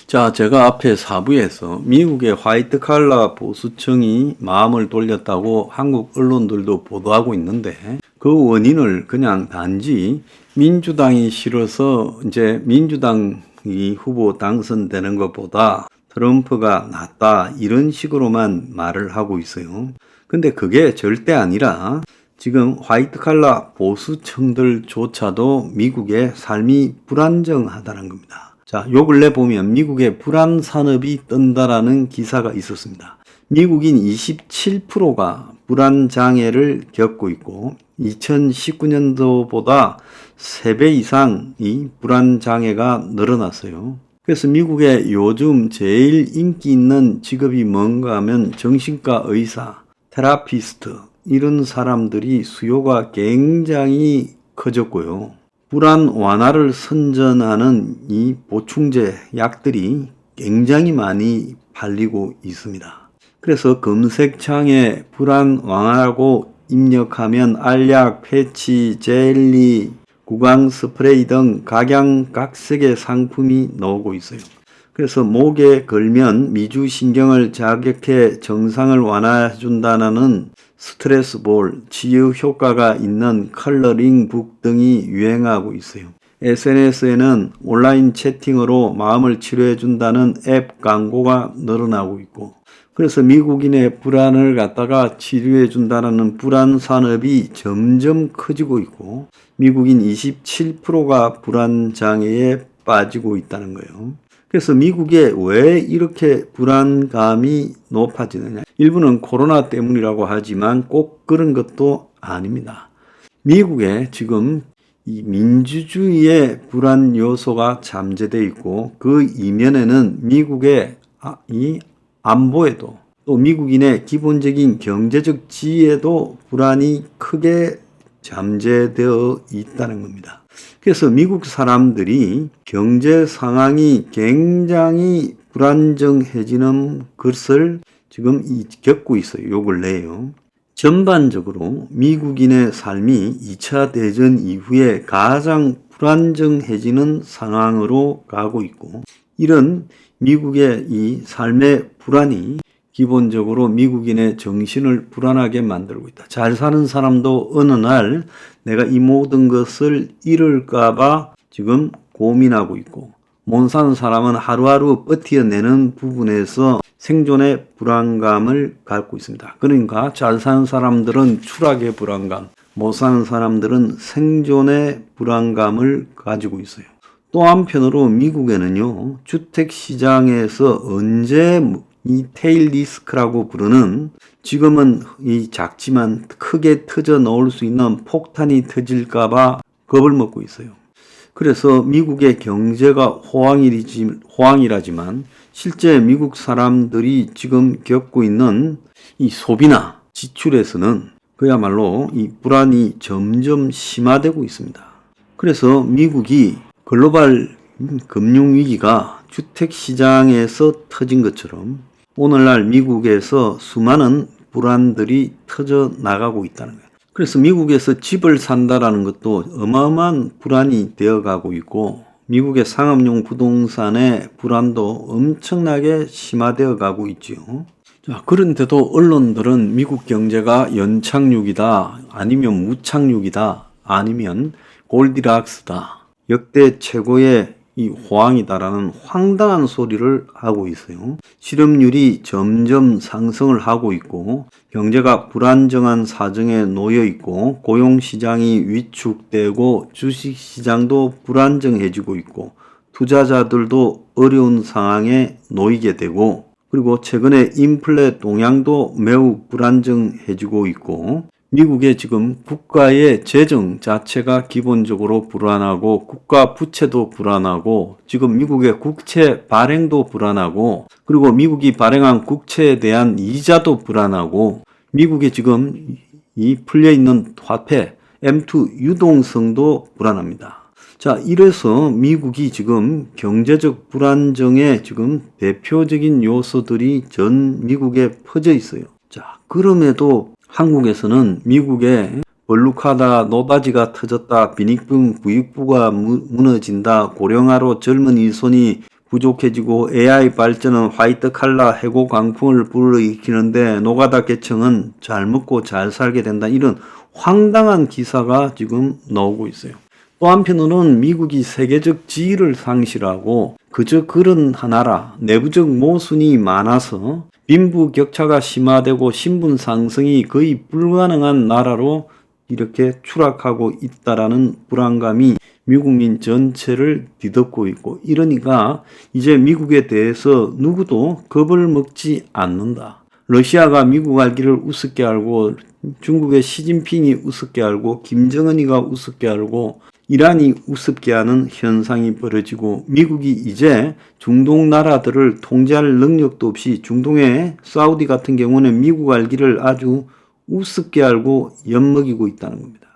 자, 제가 앞에 4부에서 미국의 화이트 칼라 보수층이 마음을 돌렸다고 한국 언론들도 보도하고 있는데 그 원인을 그냥 단지 민주당이 싫어서 이제 민주당이 후보 당선되는 것보다 트럼프가 낫다 이런 식으로만 말을 하고 있어요. 근데 그게 절대 아니라 지금 화이트 칼라 보수층들조차도 미국의 삶이 불안정하다는 겁니다. 자, 요 근래 보면 미국의 불안 산업이 뜬다라는 기사가 있었습니다. 미국인 27%가 불안 장애를 겪고 있고 2019년도보다 3배 이상이 불안 장애가 늘어났어요. 그래서 미국의 요즘 제일 인기 있는 직업이 뭔가 하면 정신과 의사, 테라피스트 이런 사람들이 수요가 굉장히 커졌고요. 불안 완화를 선전하는 이 보충제 약들이 굉장히 많이 팔리고 있습니다. 그래서 검색창에 불안 완화라고 입력하면 알약, 패치, 젤리, 구강 스프레이 등 각양각색의 상품이 나오고 있어요. 그래서 목에 걸면 미주신경을 자극해 정상을 완화해준다는 스트레스 볼, 치유 효과가 있는 컬러링 북 등이 유행하고 있어요. SNS에는 온라인 채팅으로 마음을 치료해준다는 앱 광고가 늘어나고 있고, 그래서 미국인의 불안을 갖다가 치료해준다는 불안 산업이 점점 커지고 있고, 미국인 27%가 불안 장애에 빠지고 있다는 거예요. 그래서 미국에 왜 이렇게 불안감이 높아지느냐? 일부는 코로나 때문이라고 하지만 꼭 그런 것도 아닙니다. 미국에 지금 이 민주주의의 불안 요소가 잠재되어 있고 그 이면에는 미국의 이 안보에도 또 미국인의 기본적인 경제적 지위에도 불안이 크게 잠재되어 있다는 겁니다. 그래서 미국 사람들이 경제 상황이 굉장히 불안정해지는 것을 지금 겪고 있어요. 요 근래에요. 전반적으로 미국인의 삶이 2차 대전 이후에 가장 불안정해지는 상황으로 가고 있고 이런 미국의 이 삶의 불안이 기본적으로 미국인의 정신을 불안하게 만들고 있다. 잘 사는 사람도 어느 날 내가 이 모든 것을 잃을까봐 지금 고민하고 있고 못 사는 사람은 하루하루 버텨내는 부분에서 생존의 불안감을 갖고 있습니다. 그러니까 잘 사는 사람들은 추락의 불안감, 못 사는 사람들은 생존의 불안감을 가지고 있어요. 또 한편으로 미국에는요, 주택시장에서 언제 이 테일 리스크라고 부르는 지금은 이 작지만 크게 터져 나올 수 있는 폭탄이 터질까봐 겁을 먹고 있어요. 그래서 미국의 경제가 호황이라지만 실제 미국 사람들이 지금 겪고 있는 이 소비나 지출에서는 그야말로 이 불안이 점점 심화되고 있습니다. 그래서 미국이 글로벌 금융위기가 주택시장에서 터진 것처럼 오늘날 미국에서 수많은 불안들이 터져 나가고 있다는 거예요. 그래서 미국에서 집을 산다라는 것도 어마어마한 불안이 되어가고 있고 미국의 상업용 부동산의 불안도 엄청나게 심화되어 가고 있죠. 자, 그런데도 언론들은 미국 경제가 연착륙이다, 아니면 무착륙이다, 아니면 골디락스다, 역대 최고의 이 호황이다라는 황당한 소리를 하고 있어요. 실업률이 점점 상승을 하고 있고 경제가 불안정한 사정에 놓여 있고 고용시장이 위축되고 주식시장도 불안정해지고 있고 투자자들도 어려운 상황에 놓이게 되고 그리고 최근에 인플레 동향도 매우 불안정해지고 있고 미국의 지금 국가의 재정 자체가 기본적으로 불안하고 국가 부채도 불안하고 지금 미국의 국채 발행도 불안하고 그리고 미국이 발행한 국채에 대한 이자도 불안하고 미국의 지금 이 풀려있는 화폐 M2 유동성도 불안합니다. 자, 이래서 미국이 지금 경제적 불안정의 지금 대표적인 요소들이 전 미국에 퍼져 있어요. 자, 그럼에도 한국에서는 미국의 벌룩하다, 노다지가 터졌다, 빈익빈 부익부가 무너진다, 고령화로 젊은 일손이 부족해지고 AI 발전은 화이트 칼라 해고 강풍을 불러일으키는데 노가다 계층은 잘 먹고 잘 살게 된다. 이런 황당한 기사가 지금 나오고 있어요. 또 한편으로는 미국이 세계적 지위를 상실하고 그저 그런 하나라 내부적 모순이 많아서 빈부격차가 심화되고 신분 상승이 거의 불가능한 나라로 이렇게 추락하고 있다라는 불안감이 미국민 전체를 뒤덮고 있고, 이러니까 이제 미국에 대해서 누구도 겁을 먹지 않는다. 러시아가 미국 알기를 우습게 알고, 중국의 시진핑이 우습게 알고, 김정은이가 우습게 알고, 이란이 우습게 하는 현상이 벌어지고, 미국이 이제 중동 나라들을 통제할 능력도 없이 중동의 사우디 같은 경우는 미국 알기를 아주 우습게 알고 엿먹이고 있다는 겁니다.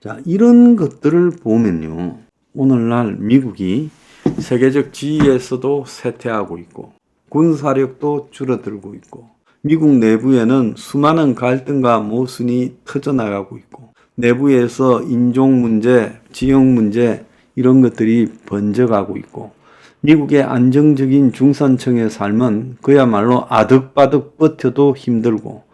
자, 이런 것들을 보면요, 오늘날 미국이 세계적 지위에서도 쇠퇴하고 있고 군사력도 줄어들고 있고 미국 내부에는 수많은 갈등과 모순이 터져나가고 있고 내부에서 인종 문제, 지역 문제 이런 것들이 번져가고 있고 미국의 안정적인 중산층의 삶은 그야말로 아득바득 버텨도 힘들고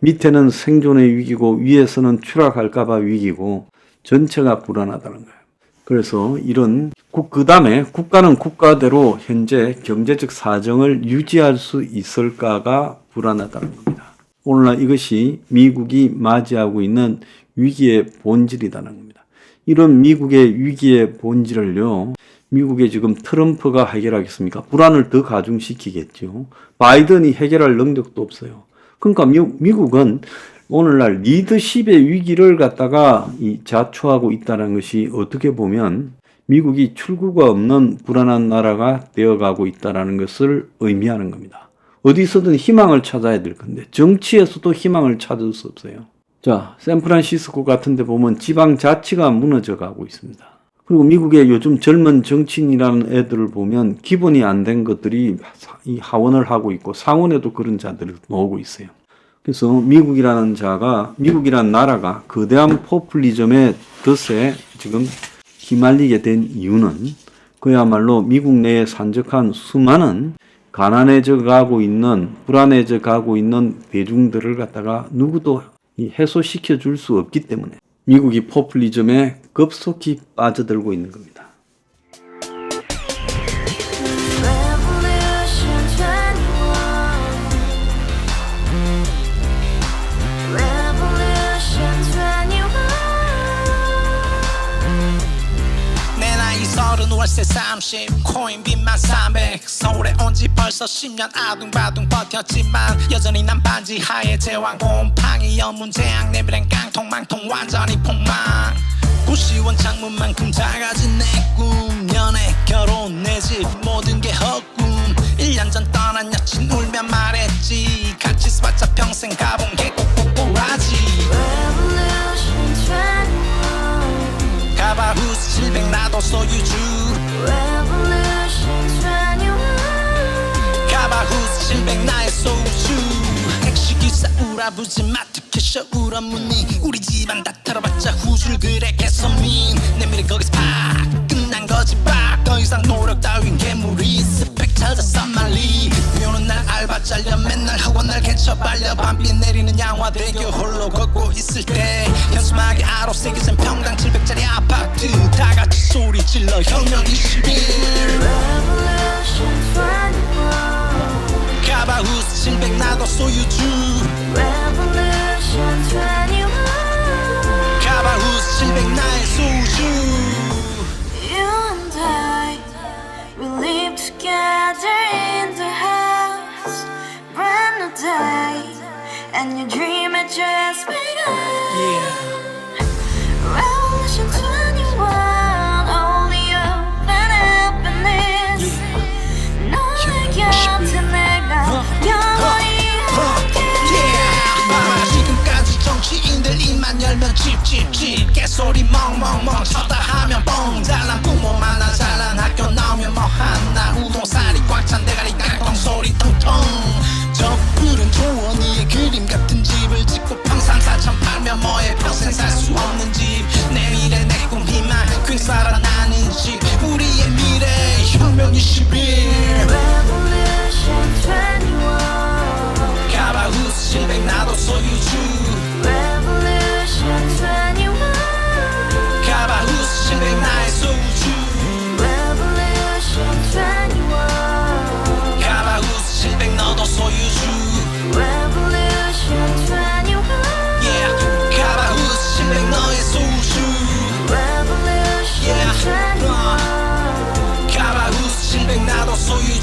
밑에는 생존의 위기고 위에서는 추락할까봐 위기고 전체가 불안하다는 거예요. 그래서 이런 그 다음에 국가는 국가대로 현재 경제적 사정을 유지할 수 있을까가 불안하다는 겁니다. 오늘날 이것이 미국이 맞이하고 있는 위기의 본질이라는 겁니다. 이런 미국의 위기의 본질을요, 미국의 지금 트럼프가 해결하겠습니까? 불안을 더 가중시키겠죠. 바이든이 해결할 능력도 없어요. 그러니까 미국은 오늘날 리더십의 위기를 갖다가 자초하고 있다는 것이 어떻게 보면 미국이 출구가 없는 불안한 나라가 되어가고 있다는 것을 의미하는 겁니다. 어디서든 희망을 찾아야 될 건데 정치에서도 희망을 찾을 수 없어요. 자, 샌프란시스코 같은 데 보면 지방자치가 무너져 가고 있습니다. 그리고 미국의 요즘 젊은 정치인이라는 애들을 보면 기본이 안 된 것들이 하원을 하고 있고 상원에도 그런 자들이 나오고 있어요. 그래서 미국이라는 나라가 거대한 포퓰리즘의 덫에 지금 휘말리게 된 이유는 그야말로 미국 내에 산적한 수많은 가난해져 가고 있는, 불안해져 가고 있는 대중들을 갖다가 누구도 해소시켜 줄 수 없기 때문에 미국이 포퓰리즘에 급속히 빠져들고 있는 겁니다. 월세 30 코인빚만 300 서울에 온지 벌써 10년 아둥바둥 버텼지만 여전히 난 반지 하에 제왕 곰팡이 연문제약 내비랑 깡통망통 완전히 폭망 고시원 창문만큼 작아진 내 꿈 연애 결혼 내 집 모든 게 헛꿈 1년 전 떠난 여친 울며 말했지 같이 살자 평생 가본 게 꼬꼬꼬라지 가바후스 700 나도 소유주 가바후스 700 나의 소유주 택시기사 우라부지 마트 캐셔 울어무니 우리 집안 다 털어봤자 후줄 그래 개선민 내 미래 거기서 팍 끝난 거지 팍 더 이상 노력 따윈 괴물이 스펙 찾아서 말리 비오는 날 알바 잘려 맨날 학원 날 개쳐 발려 밤비 내리는 양화대교 홀로 걷고 있을 때 현수막에 아로 새겨진 평당 700짜리 아파트 다같이 소리 질러 혁명 21 가바후스 700 나도 소유주 가바후스 700 나의 소유주 Together in the house, brand new day, and your dream had just begun. Yeah. Revolution 21, only open happiness. 너의 곁에 내가 영원히 함께. Yeah. 지금까지 정치인들 입만 열면 찝찝찝 개소리 멍멍멍 쳤다 하면 뻥 잘난 부모 만나 잘난 학교 나오면 뭐 하나 우동살이 꽉 찬 대가리 깡통 소리 텅텅 저 푸른 조원이의 그림 같은 집을 짓고 평상사천 팔면 뭐해 평생 살 수 없는 집 내 미래 내 꿈 희망 괜 살아나는 집 우리의 미래 혁명 21 so you